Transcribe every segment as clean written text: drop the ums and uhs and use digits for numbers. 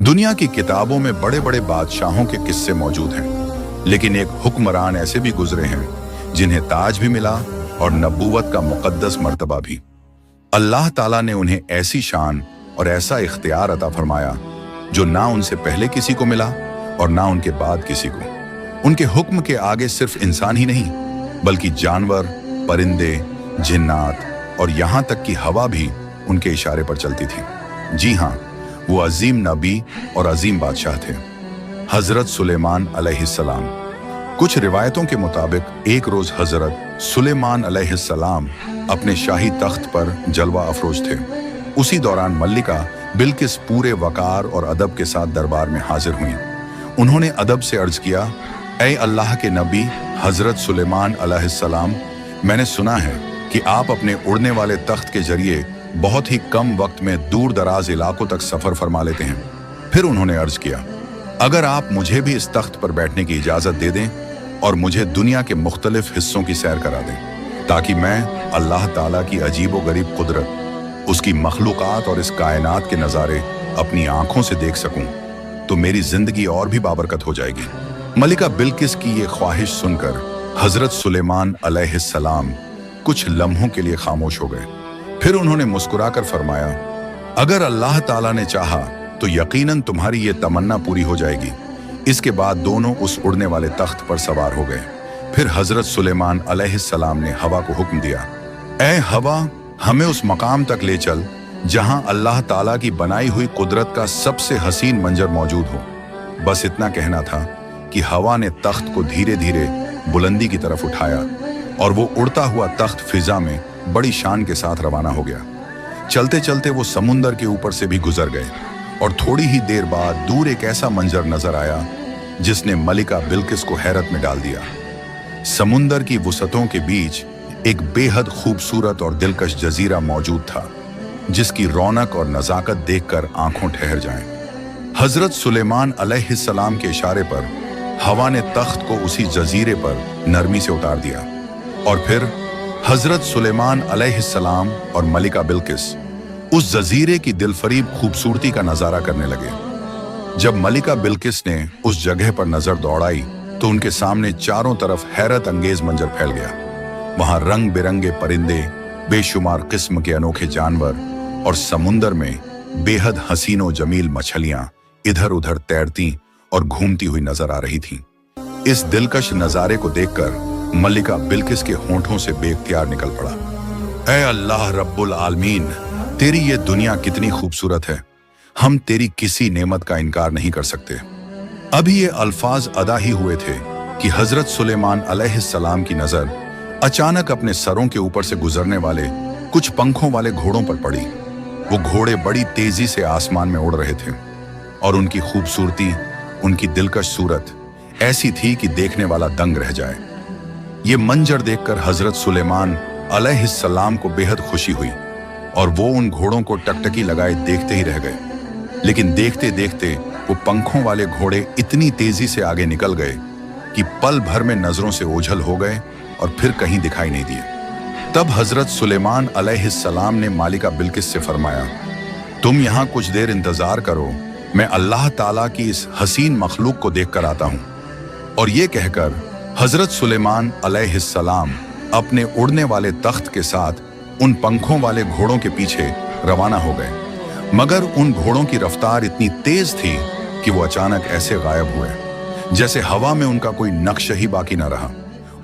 दुनिया की किताबों में बड़े बड़े बादशाहों के किस्से मौजूद हैं, लेकिन एक हुक्मरान ऐसे भी गुजरे हैं जिन्हें ताज भी मिला और नबूवत का मुकद्दस मर्तबा भी। अल्लाह ताला ने उन्हें ऐसी शान और ऐसा इख्तियार अता फरमाया जो ना उनसे पहले किसी को मिला और ना उनके बाद किसी को। उनके हुक्म के आगे सिर्फ इंसान ही नहीं बल्कि जानवर, परिंदे, जिन्नात और यहाँ तक कि हवा भी उनके इशारे पर चलती थी। जी हाँ, वो अजीम नबी और अजीम बादशाह थे, हजरत सुलेमान अलैहिस्सलाम। कुछ रिवायतों के मुताबिक एक रोज हजरत सुलेमान अलैहिस्सलाम अपने शाही तख्त पर जलवा अफरोज थे। उसी दौरान मल्लिका बिल्किस पूरे वकार और अदब के साथ दरबार में हाजिर हुई। उन्होंने अदब से अर्ज किया, ऐ अल्लाह के नबी हजरत सुलेमान अलैहिस्सलाम, मैंने सुना है कि आप अपने उड़ने वाले तख्त के जरिए बहुत ही कम वक्त में दूर दराज इलाकों तक सफर फरमा लेते हैं। फिर उन्होंने अर्ज किया, अगर आप मुझे भी इस तख्त पर बैठने की इजाजत दे दें और मुझे दुनिया के मुख्तलिफ हिस्सों की सैर करा दें ताकि मैं अल्लाह ताला की अजीब व गरीब कुदरत, उसकी मखलूकात और इस कायनात के नज़ारे अपनी आंखों से देख सकूं, तो मेरी जिंदगी और भी बाबरकत हो जाएगी। मलिका बिल्किस की ये ख्वाहिश सुनकर हजरत सुलेमान अलैहिस्सलाम कुछ लम्हों के लिए खामोश हो गए। फिर उन्होंने मुस्कुराकर फरमाया, अगर अल्लाह ताला ने चाहा तो यकीनन तुम्हारी ये तमन्ना पूरी हो जाएगी। इसके बाद दोनों उस उड़ने वाले तख्त पर सवार हो गए। फिर हजरत सुलेमान अलैहिस्सलाम ने हवा को हुक्म दिया, ऐ हवा, हमें उस मकाम तक ले चल जहां अल्लाह ताला की बनाई हुई कुदरत का सबसे हसीन मंजर मौजूद हो। बस इतना कहना था कि हवा ने तख्त को धीरे धीरे बुलंदी की तरफ उठाया और वो उड़ता हुआ तख्त फिजा में बड़ी शान के साथ रवाना हो गया। चलते चलते वो समुंदर के ऊपर से भी गुजर गए और थोड़ी ही देर बाद दूर एक ऐसा मंजर नजर आया जिसने मलिका बिल्किस को हैरत में डाल दिया। समुंदर की वुसतों के बीच एक बेहद खूबसूरत और दिलकश जजीरा मौजूद था जिसकी रौनक और नजाकत देखकर आंखों ठहर जाएं। हजरत सुलेमान अलैहिस्सलाम के इशारे पर हवा ने तख्त को उसी जजीरे पर नरमी से उतार दिया और फिर हजरत सुलेमान अलैहिस्सलाम और मलिका बिल्किस उस जजीरे की दिलफरीब खूबसूरती का नजारा करने लगे। जब मलिका बिल्किस ने उस जगह पर नजर दौड़ाई तो उनके सामने चारों तरफ हैरत अंगेज मंजर फैल गया। वहां रंग बिरंगे परिंदे, बेशुमार किस्म के अनोखे जानवर और समुंदर में बेहद हसीनो जमील मछलियां इधर उधर तैरती और घूमती हुई नजर आ रही थीं। इस दिलकश नजारे को देखकर मलिका बिल्किस के होंठों से बेख्तियार निकल पड़ा, ऐ अल्लाह रब्बुल आलमीन, तेरी ये दुनिया कितनी खूबसूरत है, हम तेरी किसी नेमत का इनकार नहीं कर सकते। अभी ये अल्फाज अदा ही हुए थे कि हजरत सुलेमान अलैहिस्सलाम की नजर अचानक अपने सरों के ऊपर से गुजरने वाले कुछ पंखों वाले घोड़ों पर पड़ी। वो घोड़े बड़ी तेजी से आसमान में उड़ रहे थे और उनकी खूबसूरती, उनकी दिलकश सूरत ऐसी थी कि देखने वाला दंग रह जाए। ये मंजर देखकर हजरत सुलेमान अलैहिस्सलाम को बेहद खुशी हुई और वो उन घोड़ों को टकटकी लगाए देखते ही रह गए। लेकिन देखते देखते वो पंखों वाले घोड़े इतनी तेजी से आगे निकल गए कि पल भर में नजरों से ओझल हो गए और फिर कहीं दिखाई नहीं दिए। तब हजरत सुलेमान अलैहिस्सलाम ने मालिका बिल्किस से फरमाया, तुम यहाँ कुछ देर इंतजार करो, मैं अल्लाह ताला की इस हसीन मखलूक को देख कर आता हूँ। और ये कहकर हजरत सुलेमान अलैहिस्सलाम अपने उड़ने वाले तख्त के साथ उन पंखों वाले घोड़ों के पीछे रवाना हो गए। मगर उन घोड़ों की रफ्तार इतनी तेज थी कि वो अचानक ऐसे गायब हुए जैसे हवा में उनका कोई नक्श ही बाकी न रहा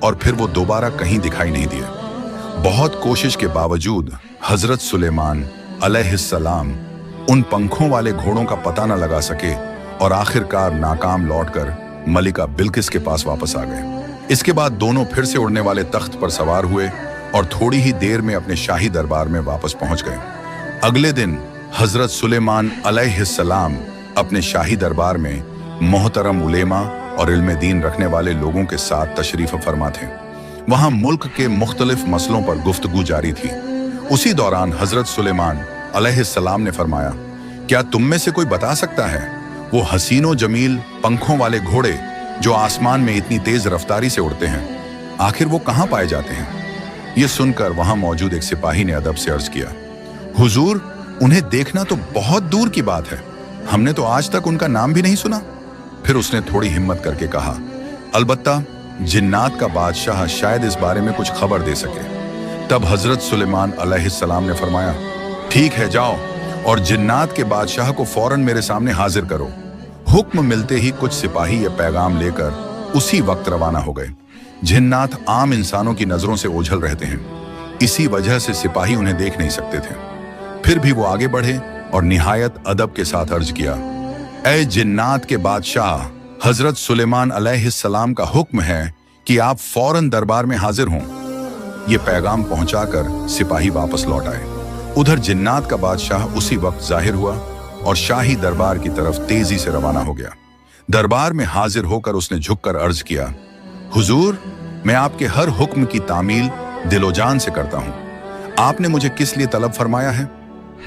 और फिर वो दोबारा कहीं दिखाई नहीं दिए। बहुत कोशिश के बावजूद हजरत सुलेमान अलैहिस्सलाम उन पंखों वाले घोड़ों का पता न लगा सके और आखिरकार नाकाम लौटकर मलिका बिल्किस के पास वापस आ गए। इसके बाद दोनों फिर से उड़ने वाले तख्त पर सवार हुए और थोड़ी ही देर में अपने शाही दरबार में वापस पहुंच गए। अगले दिन हजरत सुलेमान अलैहिस्सलाम अपने शाही दरबार में मोहतरम उलेमा और इल्म दीन रखने वाले लोगों के साथ तशरीफ फरमा थे। वहां मुल्क के मुख्तलिफ मसलों पर गुफ्तगू जारी थी। उसी दौरान हजरत सुलेमान अलैहिस्सलाम ने फरमाया, क्या तुम में से कोई बता सकता है वो हसीनो जमील पंखों वाले घोड़े जो आसमान में इतनी तेज रफ्तारी से उड़ते हैं, आखिर वो कहाँ पाए जाते हैं? ये सुनकर वहां मौजूद एक सिपाही ने अदब से अर्ज किया, हुजूर, उन्हें देखना तो बहुत दूर की बात है, हमने तो आज तक उनका नाम भी नहीं सुना। फिर उसने थोड़ी हिम्मत करके कहा, अलबत्ता जिन्नात का बादशाह शायद इस बारे में कुछ खबर दे सके। तब हजरत सुलेमान अलैहिस्सलाम ने फरमाया, ठीक है, जाओ और जिन्नात के बादशाह को फौरन मेरे सामने हाजिर करो। हुक्म मिलते ही कुछ सिपाही ये पैगाम लेकर उसी वक्त रवाना हो गए। जिन्नात आम इंसानों की नजरों से ओझल रहते हैं, इसी वजह से सिपाही उन्हें देख नहीं सकते थे। फिर भी वो आगे बढ़े और निहायत अदब के साथ अर्ज किया, ऐ जिन्नात के बादशाह, हजरत सुलेमान अलैहिस्सलाम का हुक्म है कि आप फौरन दरबार में हाजिर हों। ये पैगाम पहुंचाकर सिपाही वापस लौट आए। उधर जिन्नात का बादशाह उसी वक्त जाहिर हुआ और शाही दरबार की तरफ तेजी से रवाना हो गया। दरबार में हाजिर होकर उसने झुककर अर्ज किया, हुजूर, मैं आपके हर हुक्म की तामील दिलोजान से करता हूं। आपने मुझे किस लिए तलब फरमाया है?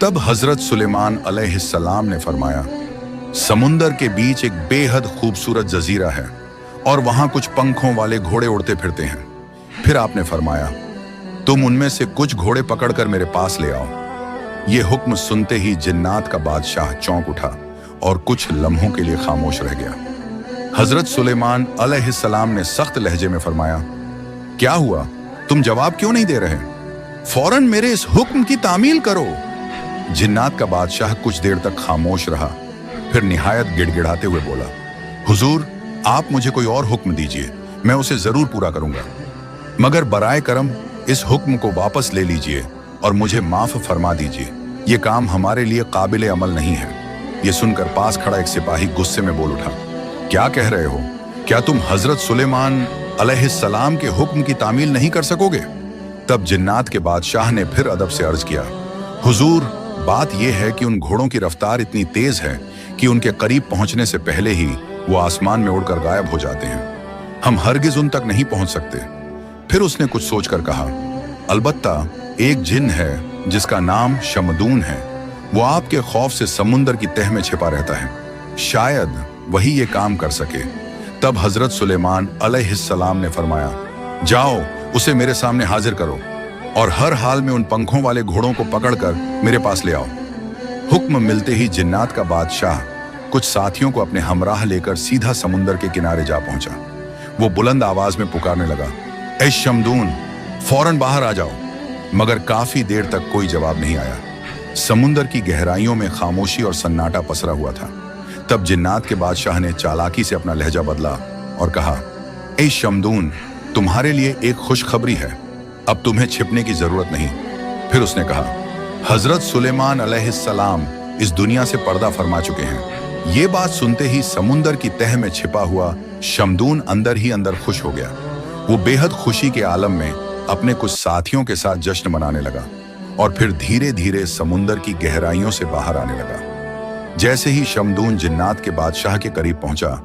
तब हजरत सुलेमान अलैहिस्सलाम ने फरमाया, समुंदर के बीच एक बेहद खूबसूरत जजीरा है और वहां कुछ पंखों वाले घोड़े उड़ते फिरते हैं। फिर आपने फरमाया, तुम उनमें से कुछ घोड़े पकड़कर मेरे पास ले आओ। ये हुक्म सुनते ही जिन्नात का बादशाह चौंक उठा और कुछ लम्हों के लिए खामोश रह गया। हजरत सुलेमान अलैहिस्सलाम ने सख्त लहजे में फरमाया, क्या हुआ? तुम जवाब क्यों नहीं दे रहे? फौरन मेरे इस हुक्म की तामील करो। जिन्नात का बादशाह कुछ देर तक खामोश रहा, फिर निहायत गिड़गिड़ाते हुए बोला, हुजूर, आप मुझे कोई और हुक्म दीजिए, मैं उसे जरूर पूरा करूंगा, मगर बराए करम इस हुक्म को वापस ले लीजिए और मुझे माफ फरमा दीजिए। ये काम हमारे लिए काबिल अमल नहीं है। ये सुनकर पास खड़ा एक सिपाही गुस्से में बोल उठा, क्या कह रहे हो? क्या तुम हजरत सुलेमान अलैहिस्सलाम के हुक्म की तामील नहीं कर सकोगे? तब जिन्नात के बादशाह ने फिर अदब से अर्ज किया, हुजूर, बात यह है कि उन घोड़ों की रफ्तार इतनी तेज है कि उनके करीब पहुंचने से पहले ही वो आसमान में उड़कर गायब हो जाते हैं। हम हरगिज उन तक नहीं पहुंच सकते। फिर उसने कुछ सोचकर कहा, अलबत्ता एक जिन है जिसका नाम शमदून है। वो आपके खौफ से समुंदर की तह में छिपा रहता है, शायद वही ये काम कर सके। तब हजरत सुलेमान अलैहिस्सलाम ने फरमाया, जाओ उसे मेरे सामने हाजिर करो और हर हाल में उन पंखों वाले घोड़ों को पकड़कर मेरे पास ले आओ। हुक्म मिलते ही जिन्नात का बादशाह कुछ साथियों को अपने हमराह लेकर सीधा समुंदर के किनारे जा पहुंचा। वो बुलंद आवाज में पुकारने लगा, ऐ शमदून, फौरन बाहर आ जाओ। मगर काफी देर तक कोई जवाब नहीं आया। समुंदर की गहराइयों में खामोशी और सन्नाटा पसरा हुआ था। तब जिन्नात के बादशाह ने चालाकी से अपना लहजा बदला और कहा, ऐ शमदून, तुम्हारे लिए एक खुशखबरी है, अब तुम्हें छिपने की जरूरत नहीं। फिर उसने कहा, हजरत सुलेमान अलैहिस्सलाम इस दुनिया से पर्दा फरमा चुके हैं। ये बात सुनते ही समुंदर की तह में छिपा हुआ शमदून अंदर ही अंदर खुश हो गया। वो बेहद खुशी के आलम में अपने कुछ साथियों के साथ जश्न मनाने लगा और फिर धीरे धीरे समुंदर की गहराइयों से बाहर आने लगा। जैसे ही शमदून जिन्नात के बादशाह के करीब पहुंचा,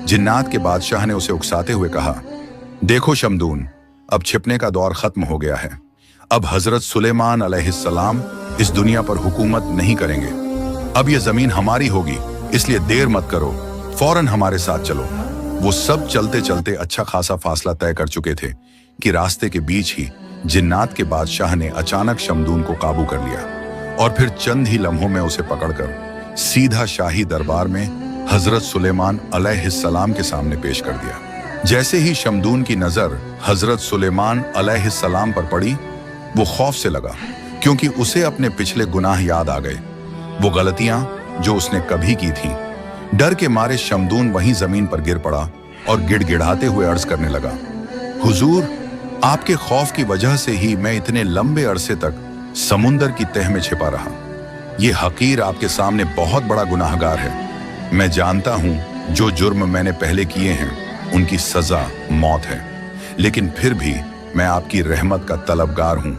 जिन्नात के बादशाह ने उसे उकसाते हुए कहा, देखो शमदून, अब छिपने का दौर खत्म हो गया है। अब हजरत सुलेमान अलैहिस्सलाम इस दुनिया पर हुकूमत नहीं करेंगे। अब ये जमीन हमारी होगी, इसलिए देर मत करो, फौरन हमारे साथ चलो। वो सब चलते चलते अच्छा खासा फासला तय कर चुके थे कि रास्ते के बीच ही जिन्नात के बादशाह ने अचानक शमदून को काबू कर लिया और फिर चंद ही लम्हों में उसे पकड़कर सीधा शाही दरबार में हजरत सुलेमान अलैहिस्सलाम के सामने पेश कर दिया। जैसे ही शमदून की नजर हजरत सुलेमान अलैहिस्सलाम पर पड़ी, वो खौफ से लगा, क्योंकि उसे अपने पिछले गुनाह याद आ गए, वो गलतियां जो उसने कभी की थीं। डर के मारे शमदून वहीं जमीन पर गिर पड़ा और गिड़गिड़ाते हुए अर्ज करने लगा, हुजूर, आपके खौफ की वजह से ही मैं इतने लंबे अरसे तक समुंदर की तह में छिपा रहा। ये हकीर आपके सामने बहुत बड़ा गुनाहगार है। मैं जानता हूं जो जुर्म मैंने पहले किए हैं उनकी सजा मौत है, लेकिन फिर भी मैं आपकी रहमत का तलबगार हूं।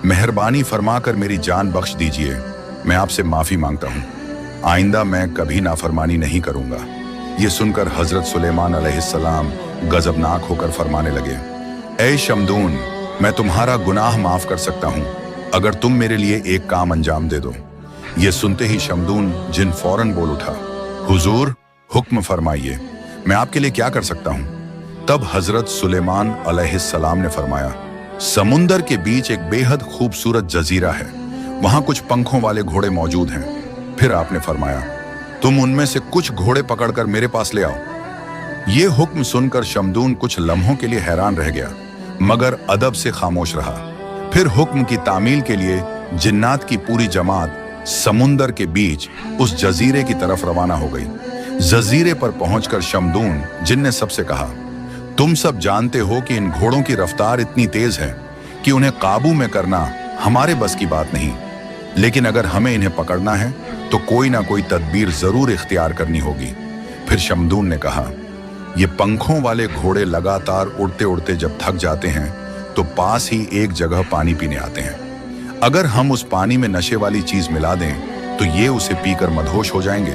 मेहरबानी फरमाकर मेरी जान बख्श दीजिए। मैं आपसे माफी मांगता हूं। आइंदा मैं कभी नाफरमानी नहीं करूंगा। ये सुनकर हजरत सुलेमान अलैहिस्सलाम गजबनाक होकर फरमाने लगे, ऐ शमदून, मैं तुम्हारा गुनाह माफ कर सकता हूं अगर तुम मेरे लिए एक काम अंजाम दे दो। ये सुनते ही शमदून जिन फौरन बोल उठा, हुजूर, हुक्म फरमाइए, मैं आपके लिए क्या कर सकता हूं? तब हजरत सुलेमान अलैहिस्सलाम ने फरमाया, समुंदर के बीच एक बेहद खूबसूरत जजीरा है, वहां कुछ पंखों वाले घोड़े मौजूद हैं। फिर आपने फरमाया, तुम उनमें से कुछ घोड़े पकड़कर मेरे पास ले आओ। ये हुक्म सुनकर शमदून कुछ लम्हों के लिए हैरान रह गया, मगर अदब से खामोश रहा। फिर हुक्म की तामील के लिए जिन्नात की पूरी जमात समुंदर के बीच उस जजीरे की तरफ रवाना हो गई। जजीरे पर पहुंचकर शमदून जिन ने सबसे कहा, तुम सब जानते हो कि इन घोड़ों की रफ्तार इतनी तेज है कि उन्हें काबू में करना हमारे बस की बात नहीं, लेकिन अगर हमें इन्हें पकड़ना है तो कोई ना कोई तदबीर जरूर इख्तियार करनी होगी। फिर शमदून ने कहा, ये पंखों वाले घोड़े लगातार उड़ते उड़ते जब थक जाते हैं तो पास ही एक जगह पानी पीने आते हैं। अगर हम उस पानी में नशे वाली चीज मिला दें तो ये उसे पीकर मदहोश हो जाएंगे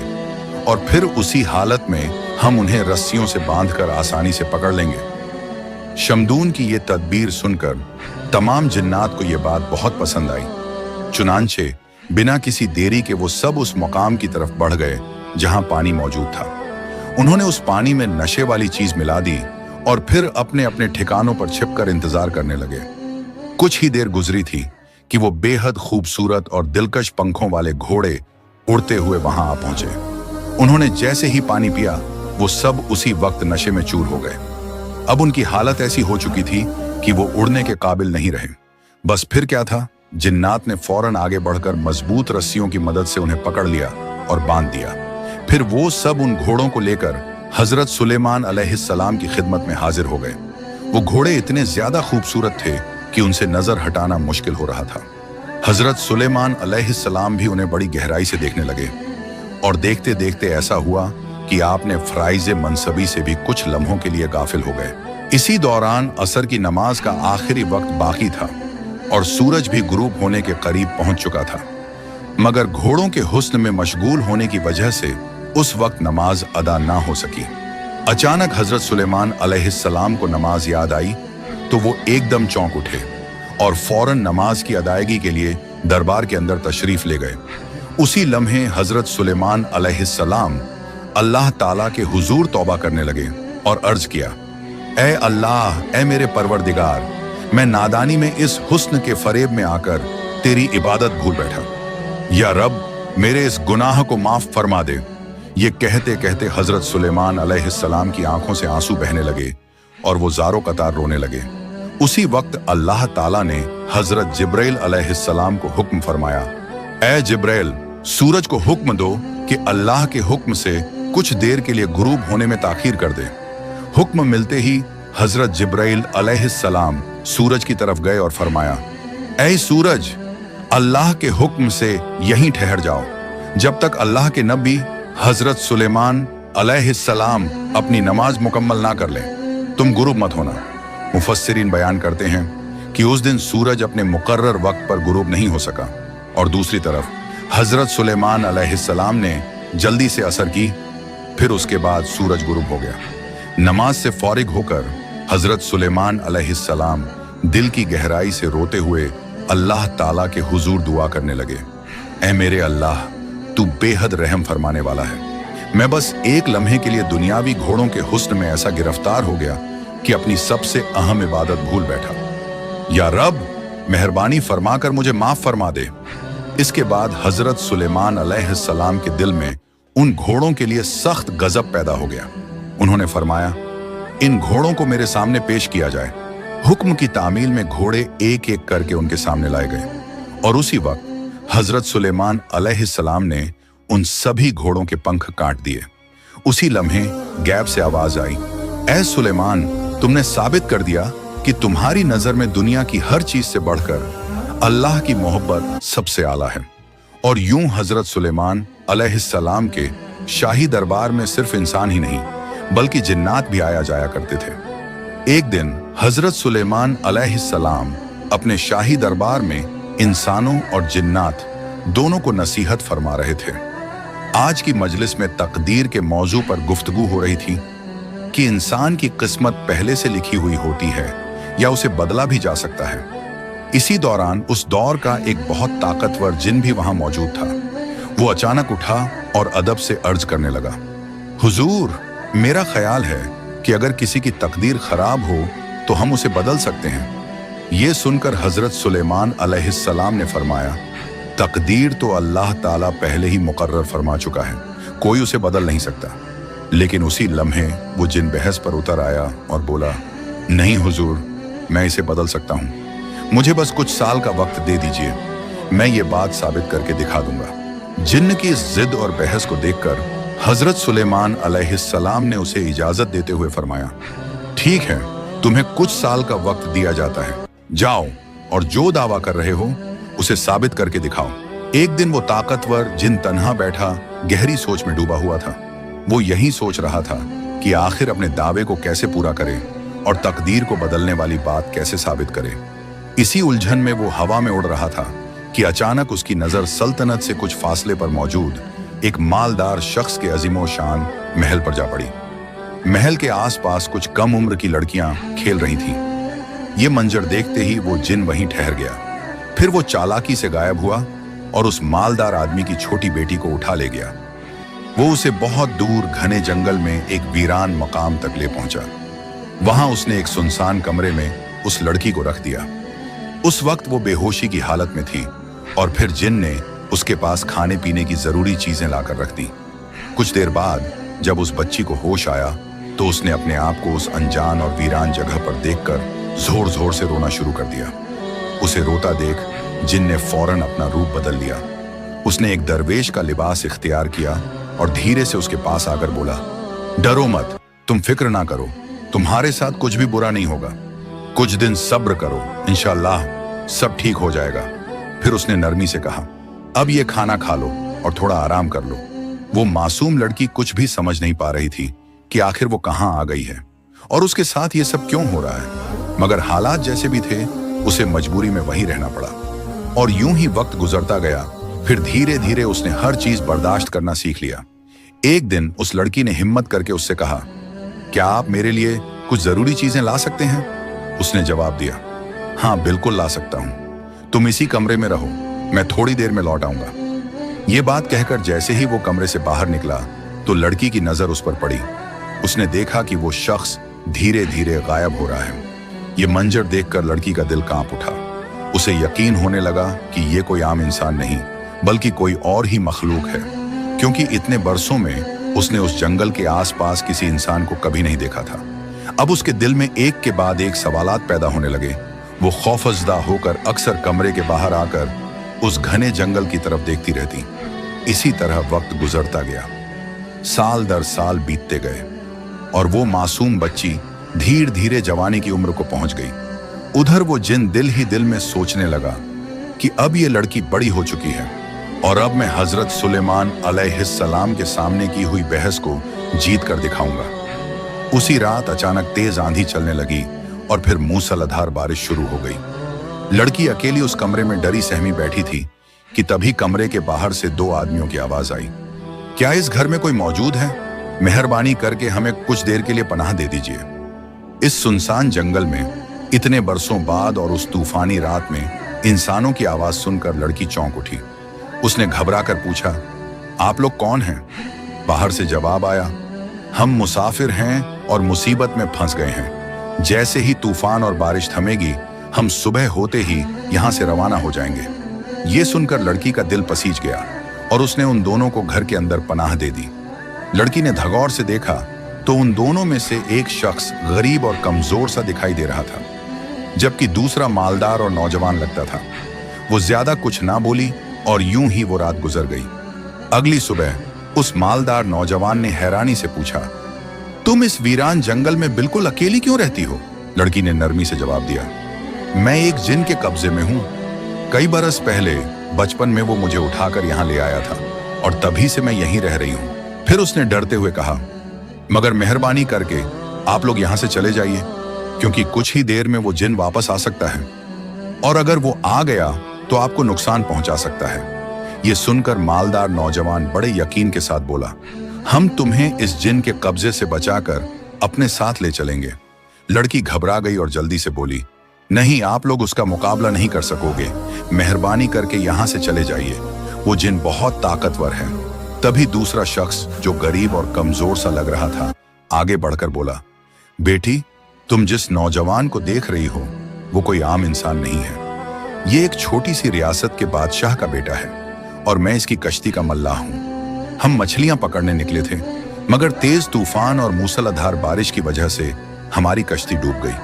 और फिर उसी हालत में हम उन्हें रस्सियों से बांधकर आसानी से पकड़ लेंगे। शमदून की ये तदबीर सुनकर तमाम जिन्नात को ये बात बहुत पसंद आई। चुनांचे बिना किसी देरी के वो सब उस मकाम की तरफ बढ़ गए जहां पानी मौजूद था। उन्होंने उस पानी में नशे वाली चीज मिला दी और फिर अपने अपने ठिकानों पर छिपकर इंतजार करने लगे। कुछ ही देर गुजरी थी कि वो बेहद खूबसूरत और दिलकश पंखों वाले घोड़े उड़ते हुए वहां आ पहुंचे। उन्होंने जैसे ही पानी पिया वो सब उसी वक्त नशे में चूर हो गए। अब उनकी हालत ऐसी हो चुकी थी कि वो उड़ने के काबिल नहीं रहे। बस फिर क्या था, जिन्नात ने फौरन आगे बढ़कर मजबूत रस्सियों की मदद से उन्हें पकड़ लिया और बांध दिया। फिर वो सब उन घोड़ों को लेकर हजरत सुलेमान अलैहिस्सलाम की खिदमत में हाजिर हो गए। वो घोड़े इतने ज्यादा खूबसूरत थे कि उनसे नजर हटाना मुश्किल हो रहा था। हजरत सुलेमान अलैहिस्सलाम भी उन्हें बड़ी गहराई से देखने लगे और देखते देखते ऐसा हुआ कि आपने फराइज मनसबी से भी कुछ लम्हों के लिए गाफिल हो गए। इसी दौरान असर की नमाज का आखिरी वक्त बाकी था और सूरज भी गुरूब होने के करीब पहुंच चुका था, मगर घोड़ों के हुस्न में मशगूल होने की वजह से उस वक्त नमाज अदा ना हो सकी। अचानक हजरत सुलेमान अलैहिस्सलाम को नमाज याद आई तो वो एकदम चौंक उठे और फौरन नमाज की अदायगी के लिए दरबार के अंदर तशरीफ ले गए। उसी लम्हे हजरत सुलेमान अलैहिस्सलाम अल्लाह ताला के हुजूर तौबा करने लगे और अर्ज किया, ए अल्लाह, ए मेरे परवरदिगार, मैं नादानी में इस हुस्न के फरेब में आकर तेरी इबादत भूल बैठा। या रब, मेरे इस गुनाह को माफ फरमा दे। ये कहते कहते हजरत सुलेमान अलैहिस्सलाम की आंखों से आंसू बहने लगे और वो ज़ारो कतार रोने लगे। उसी वक्त अल्लाह ताला ने हजरत जिब्राइल अलैहिस्सलाम को हुक्म फरमाया, ए जिब्राइल, सूरज को हुक्म दो कि अल्लाह के हुक्म से कुछ देर के लिए गुरूब होने में ताखीर कर दे। हुक्म मिलते ही हजरत जिब्राइल अलैहिस्सलाम सूरज की तरफ गए और फरमाया, ऐ सूरज, अल्लाह के हुक्म से यहीं ठहर जाओ जब तक अल्लाह के नबी हजरत सुलेमान अलैहिस्सलाम अपनी नमाज मुकम्मल ना कर लें। तुम गुरूब मत होना। मुफस्सिरीन बयान करते हैं कि उस दिन सूरज अपने मुकर्रर वक्त पर गुरूब नहीं हो सका और दूसरी तरफ हजरत सुलेमान अलैहिस्सलाम ने जल्दी से असर की, फिर उसके बाद सूरज गुरूब हो गया। नमाज से फारिग होकर हजरत सुलेमान अलैहिस्सलाम दिल की गहराई से रोते हुए अल्लाह ताला के हुजूर दुआ करने लगे, ऐ मेरे अल्लाह, तू बेहद रहम फरमाने वाला है। मैं बस एक लम्हे के लिए दुनियावी घोड़ों के हुस्न में ऐसा गिरफ्तार हो गया कि अपनी सबसे अहम इबादत भूल बैठा। या रब, मेहरबानी फरमाकर मुझे माफ फरमा दे। इसके बाद हजरत सुलेमान अलैहिस्सलाम के दिल में उन घोड़ों के लिए सख्त गजब पैदा हो गया। उन्होंने फरमाया, इन घोड़ों को मेरे सामने पेश किया जाए। हुक्म की तामील में घोड़े एक एक करके उनके सामने लाए गए और उसी वक्त हजरत सुलेमान अलैहिस्सलाम ने उन सभी घोड़ों के पंख काट दिए। उसी लम्हे गैब से आवाज आई, ऐ सुलेमान, तुमने साबित कर दिया कि तुम्हारी नजर में दुनिया की हर चीज से बढ़कर अल्लाह की मोहब्बत सबसे आला है। और यूं हजरत सुलेमान अलैहिस्सलाम के शाही दरबार में सिर्फ इंसान ही नहीं बल्कि जिन्नात भी आया जाया करते थे। एक दिन हजरत सुलेमान अलैहिस्सलाम अपने शाही दरबार में इंसानों और जिन्नात दोनों को नसीहत फरमा रहे थे। आज की मजलिस में तकदीर के मौजू पर गुफ्तगू हो रही थी कि इंसान की किस्मत पहले से लिखी हुई होती है या उसे बदला भी जा सकता है। इसी दौरान उस दौर का एक बहुत ताकतवर जिन भी वहां मौजूद था। वो अचानक उठा और अदब से अर्ज करने लगा, हुजूर, मेरा ख्याल है कि अगर किसी की तकदीर खराब हो तो हम उसे बदल सकते हैं। ये सुनकर हजरत सुलेमान अलैहिस्सलाम ने फरमाया, तकदीर तो अल्लाह ताला पहले ही मुकर्रर फरमा चुका है, कोई उसे बदल नहीं सकता। लेकिन उसी लम्हे वो जिन बहस पर उतर आया और बोला, नहीं हुजूर, मैं इसे बदल सकता हूँ, मुझे बस कुछ साल का वक्त दे दीजिए, मैं ये बात साबित करके दिखा दूंगा। जिन्न की इस जिद और बहस को देखकर हजरत सुलेमान अलैहिस्सलाम ने उसे इजाजत देते हुए फरमाया, ठीक है, तुम्हें कुछ साल का वक्त दिया जाता है, जाओ और जो दावा कर रहे हो उसे साबित करके दिखाओ। एक दिन वो ताकतवर जिन तन्हा बैठा गहरी सोच में डूबा हुआ था। वो यही सोच रहा था कि आखिर अपने दावे को कैसे पूरा करे और तकदीर को बदलने वाली बात कैसे साबित करे। इसी उलझन में वो हवा में उड़ रहा था कि अचानक उसकी नजर सल्तनत से कुछ फासले पर मौजूद एक मालदार शख्स के अजीमो शान महल पर जा पड़ी। महल के आसपास कुछ कम उम्र की लड़कियां खेल रही थीं। ये मंजर देखते ही वो जिन वहीं ठहर गया। फिर वो चालाकी से गायब हुआ और उस मालदार आदमी की छोटी बेटी को उठा ले गया। वो उसे बहुत दूर घने जंगल में एक वीरान मकाम तक ले पहुंचा। वहां उसने एक सुनसान कमरे में उस लड़की को रख दिया। उस वक्त वो बेहोशी की हालत में थी और फिर जिन ने उसके पास खाने पीने की जरूरी चीजें लाकर रख दी। कुछ देर बाद जब उस बच्ची को होश आया तो उसने अपने आप को उस अनजान और वीरान जगह पर देखकर जोर जोर से रोना शुरू कर दिया। उसे रोता देख जिन ने फौरन अपना रूप बदल लिया। उसने एक दरवेश का लिबास इख्तियार किया और धीरे से उसके पास आकर बोला, डरो मत, तुम फिक्र ना करो, तुम्हारे साथ कुछ भी बुरा नहीं होगा, कुछ दिन सब्र करो, इंशाअल्लाह सब ठीक हो जाएगा। फिर उसने नरमी से कहा, अब ये खाना खा लो और थोड़ा आराम कर लो। वो मासूम लड़की कुछ भी समझ नहीं पा रही थी कि आखिर वो कहाँ आ गई है और उसके साथ ये सब क्यों हो रहा है, मगर हालात जैसे भी थे उसे मजबूरी में वहीं रहना पड़ा। और यूं ही वक्त गुजरता गया। फिर धीरे धीरे उसने हर चीज बर्दाश्त करना सीख लिया। एक दिन उस लड़की ने हिम्मत करके उससे कहा, क्या आप मेरे लिए कुछ जरूरी चीजें ला सकते हैं? उसने जवाब दिया, हाँ बिल्कुल ला सकता हूं, तुम इसी कमरे में रहो, मैं थोड़ी देर में लौट आऊंगा। ये बात कहकर जैसे ही वो कमरे से बाहर निकला तो लड़की की नजर उस पर पड़ी। उसने देखा कि वो शख्स धीरे धीरे गायब हो रहा है। ये मंजर देखकर लड़की का दिल कांप उठा। उसे यकीन होने लगा कि ये कोई आम इंसान नहीं बल्कि कोई और ही मखलूक है, क्योंकि इतने बरसों में उसने उस जंगल के आसपास किसी इंसान को कभी नहीं देखा था। अब उसके दिल में एक के बाद एक सवालात पैदा होने लगे। वो खौफजदा होकर अक्सर कमरे के बाहर आकर उस घने जंगल की तरफ देखती रहती। इसी तरह वक्त गुजरता गया। साल दर साल बीतते गए और वो मासूम बच्ची धीरे धीरे जवानी की उम्र को पहुंच गई। उधर वो जिन दिल ही दिल में सोचने लगा कि अब ये लड़की बड़ी हो चुकी है और अब मैं हजरत सुलेमान अलैहिस्सलाम के सामने की हुई बहस को जीत कर दिखाऊंगा। उसी रात अचानक तेज आंधी चलने लगी और फिर मूसलाधार बारिश शुरू हो गई। लड़की अकेली उस कमरे में डरी सहमी बैठी थी कि तभी कमरे के बाहर से दो आदमियों की आवाज आई, क्या इस घर में कोई मौजूद है? मेहरबानी करके हमें कुछ देर के लिए पनाह दे दीजिए। इस सुनसान जंगल में इतने बरसों बाद और उस तूफानी रात में इंसानों की आवाज सुनकर लड़की चौंक उठी। उसने घबरा कर पूछा, आप लोग कौन हैं? बाहर से जवाब आया, हम मुसाफिर हैं और मुसीबत में फंस गए हैं। जैसे ही तूफान और बारिश थमेगी हम सुबह होते ही यहाँ से रवाना हो जाएंगे। ये सुनकर लड़की का दिल पसीज गया और उसने उन दोनों को घर के अंदर पनाह दे दी। लड़की ने धगौर से देखा तो उन दोनों में से एक शख्स गरीब और कमजोर सा दिखाई दे रहा था, जबकि दूसरा मालदार और नौजवान लगता था। वो ज्यादा कुछ ना बोली और यूं ही वो रात गुजर गई। अगली सुबह उस मालदार नौजवान ने हैरानी से पूछा, तुम इस वीरान जंगल में बिल्कुल अकेली क्यों रहती हो? लड़की ने नरमी से जवाब दिया, मैं एक जिन के कब्जे में हूं। कई बरस पहले बचपन में वो मुझे उठाकर यहाँ ले आया था और तभी से मैं यहीं रह रही हूँ। फिर उसने डरते हुए कहा, मगर मेहरबानी करके आप लोग यहाँ से चले जाइए, क्योंकि कुछ ही देर में वो जिन वापस आ सकता है और अगर वो आ गया तो आपको नुकसान पहुंचा सकता है। ये सुनकर मालदार नौजवान बड़े यकीन के साथ बोला, हम तुम्हें इस जिन के कब्जे से बचाकर अपने साथ ले चलेंगे। लड़की घबरा गई और जल्दी से बोली, नहीं, आप लोग उसका मुकाबला नहीं कर सकोगे, मेहरबानी करके यहाँ से चले जाइए, वो जिन बहुत ताकतवर है। तभी दूसरा शख्स जो गरीब और कमजोर सा लग रहा था आगे बढ़कर बोला, बेटी, तुम जिस नौजवान को देख रही हो वो कोई आम इंसान नहीं है। ये एक छोटी सी रियासत के बादशाह का बेटा है और मैं इसकी कश्ती का मल्लाह हूँ। हम मछलियां पकड़ने निकले थे, मगर तेज तूफान और मूसलाधार बारिश की वजह से हमारी कश्ती डूब गई।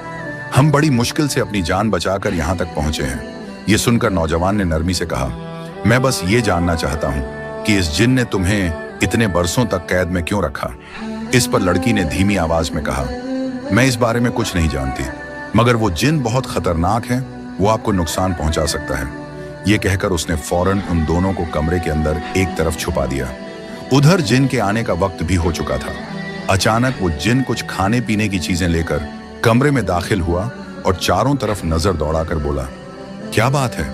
हम बड़ी मुश्किल से अपनी जान बचाकर यहाँ तक पहुंचे हैं। ये सुनकर नौजवान ने नरमी से कहा, मैं बस ये जानना चाहता हूँ कि इस जिन ने तुम्हें इतने बरसों तक कैद में क्यों रखा। इस पर लड़की ने धीमी आवाज में कहा, मैं इस बारे में कुछ नहीं जानती, मगर वो जिन बहुत खतरनाक है, वो आपको नुकसान पहुंचा सकता है। ये कहकर उसने फौरन उन दोनों को कमरे के अंदर एक तरफ छुपा दिया। उधर जिन के आने का वक्त भी हो चुका था। अचानक वो जिन कुछ खाने पीने की चीजें लेकर कमरे में दाखिल हुआ और चारों तरफ नजर दौड़ाकर बोला, क्या बात है,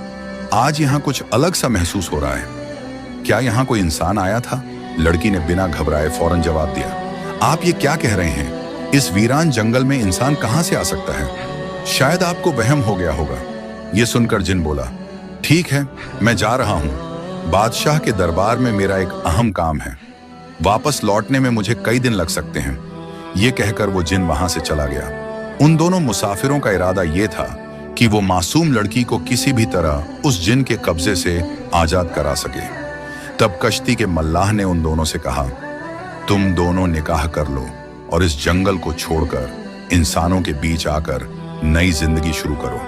आज यहाँ कुछ अलग सा महसूस हो रहा है। क्या यहाँ कोई इंसान आया था? लड़की ने बिना घबराए फौरन जवाब दिया, आप ये क्या कह रहे हैं? इस वीरान जंगल में इंसान कहाँ से आ सकता है? शायद आपको वहम हो गया होगा। ये सुनकर जिन बोला, ठीक है, मैं जा रहा हूँ। बादशाह के दरबार में मेरा एक अहम काम है। वापस लौटने में मुझे कई दिन लग सकते हैं। ये कहकर वो जिन वहां से चला गया। उन दोनों मुसाफिरों का इरादा ये था कि वो मासूम लड़की को किसी भी तरह उस जिन के कब्जे से आजाद करा सके। तब कश्ती के मल्लाह ने उन दोनों से कहा, तुम दोनों निकाह कर लो और इस जंगल को छोड़कर इंसानों के बीच आकर नई जिंदगी शुरू करो।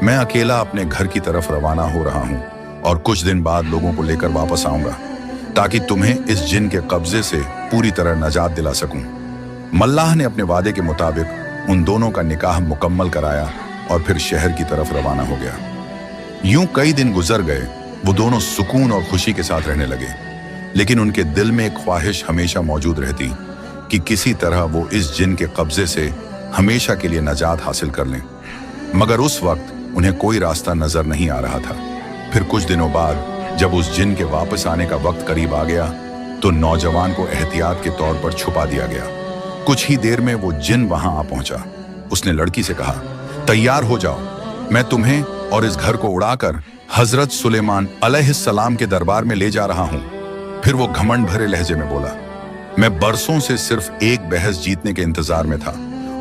मैं अकेला अपने घर की तरफ रवाना हो रहा हूँ और कुछ दिन बाद लोगों को लेकर वापस आऊंगा, ताकि तुम्हें इस जिन के कब्जे से पूरी तरह नजात दिला सकूं। मल्लाह ने अपने वादे के मुताबिक उन दोनों का निकाह मुकम्मल कराया और फिर शहर की तरफ रवाना हो गया। यूं कई दिन गुजर गए। वो दोनों सुकून और खुशी के साथ रहने लगे, लेकिन उनके दिल में एक ख्वाहिश हमेशा मौजूद रहती कि किसी तरह वो इस जिन के कब्जे से हमेशा के लिए नजात हासिल कर लें। मगर उस वक्त उन्हें कोई रास्ता नजर नहीं आ रहा था। फिर कुछ दिनों बाद जब उस जिन के वापस आने का वक्त करीब आ गया, तो नौजवान को एहतियात के तौर पर छुपा दिया गया। कुछ ही देर में वो जिन वहां आ पहुंचा। उसने लड़की से कहा, तैयार हो जाओ, मैं तुम्हें और इस घर को उड़ाकर हजरत सुलेमान अलैहिस्सलाम के दरबार में ले जा रहा हूं। फिर वो घमंड भरे लहजे में बोला, मैं बरसों से सिर्फ एक बहस जीतने के इंतजार में था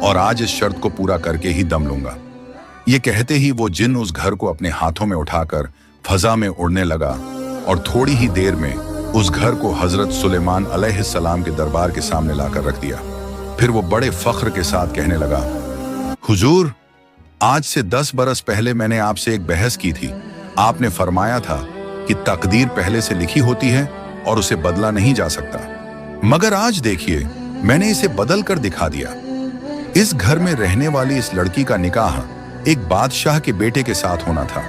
और आज इस शर्त को पूरा करके ही दम लूंगा। ये कहते ही वो जिन उस घर को अपने हाथों में उठाकर फजा में उड़ने लगा और थोड़ी ही देर में उस घर को हजरत सुलेमान अलैहिस्सलाम के दरबार के सामने लाकर रख दिया। फिर वो बड़े फख्र के साथ कहने लगा, हुजूर, आज से 10 बरस पहले मैंने आपसे एक बहस की थी। आपने फरमाया था कि तकदीर पहले से लिखी होती है और उसे बदला नहीं जा सकता, मगर आज देखिए, मैंने इसे बदल कर दिखा दिया। इस घर में रहने वाली इस लड़की का निकाह एक बादशाह के बेटे के साथ होना था,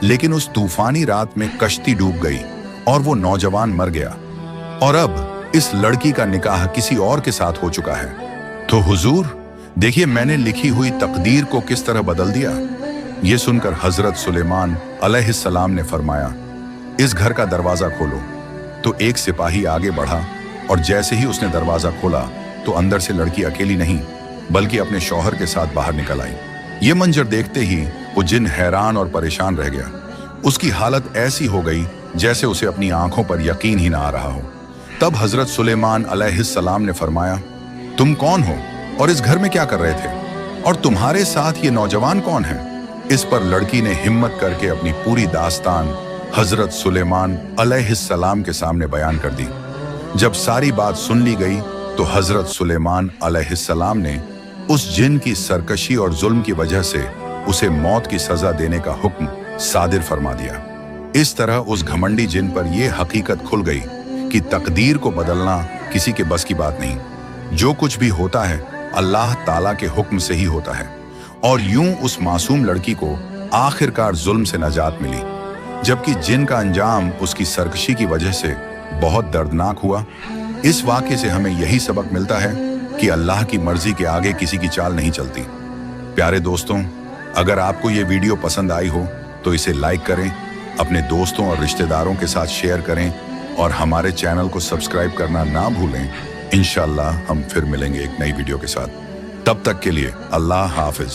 लेकिन उस तूफानी रात में कश्ती डूब गई और वो नौजवान मर गया, और अब इस लड़की का निकाह किसी और के साथ हो चुका है। तो हुजूर, देखिए मैंने लिखी हुई तकदीर को किस तरह बदल दिया। ये सुनकर हजरत सुलेमान अलैहिस्सलाम ने फरमाया, इस घर का दरवाजा खोलो। तो एक सिपाही आगे बढ़ा और जैसे ही उसने दरवाजा खोला तो अंदर से लड़की अकेली नहीं बल्कि अपने शौहर के साथ बाहर निकल आई। ये मंजर देखते ही वो जिन हैरान और परेशान रह गया। उसकी हालत ऐसी हो गई जैसे उसे अपनी आंखों पर यकीन ही ना आ रहा हो। तब हजरत सुलेमान अलैहिस्सलाम ने फरमाया, तुम कौन हो और इस घर में क्या कर रहे थे, और तुम्हारे साथ ये नौजवान कौन है? इस पर लड़की ने हिम्मत करके अपनी पूरी दास्तान हजरत सुलेमान अलैहिस्सलाम के सामने बयान कर दी। जब सारी बात सुन ली गई तो हजरत सुलेमान अलैहिस्सलाम ने उस जिन की सरकशी और जुल्म की वजह से उसे मौत की सजा देने का हुक्म सादिर फरमा दिया। इस तरह उस घमंडी जिन पर यह हकीकत खुल गई कि तकदीर को बदलना किसी के बस की बात नहीं। जो कुछ भी होता है अल्लाह ताला के हुक्म से ही होता है। और यूं उस मासूम लड़की को आखिरकार जुल्म से नजात मिली, जबकि जिन का अंजाम उसकी सरकशी की वजह से बहुत दर्दनाक हुआ। इस वाक़े से हमें यही सबक मिलता है कि अल्लाह की मर्जी के आगे किसी की चाल नहीं चलती। प्यारे दोस्तों, अगर आपको ये वीडियो पसंद आई हो तो इसे लाइक करें, अपने दोस्तों और रिश्तेदारों के साथ शेयर करें और हमारे चैनल को सब्सक्राइब करना ना भूलें। इंशाअल्लाह हम फिर मिलेंगे एक नई वीडियो के साथ। तब तक के लिए अल्लाह हाफिज।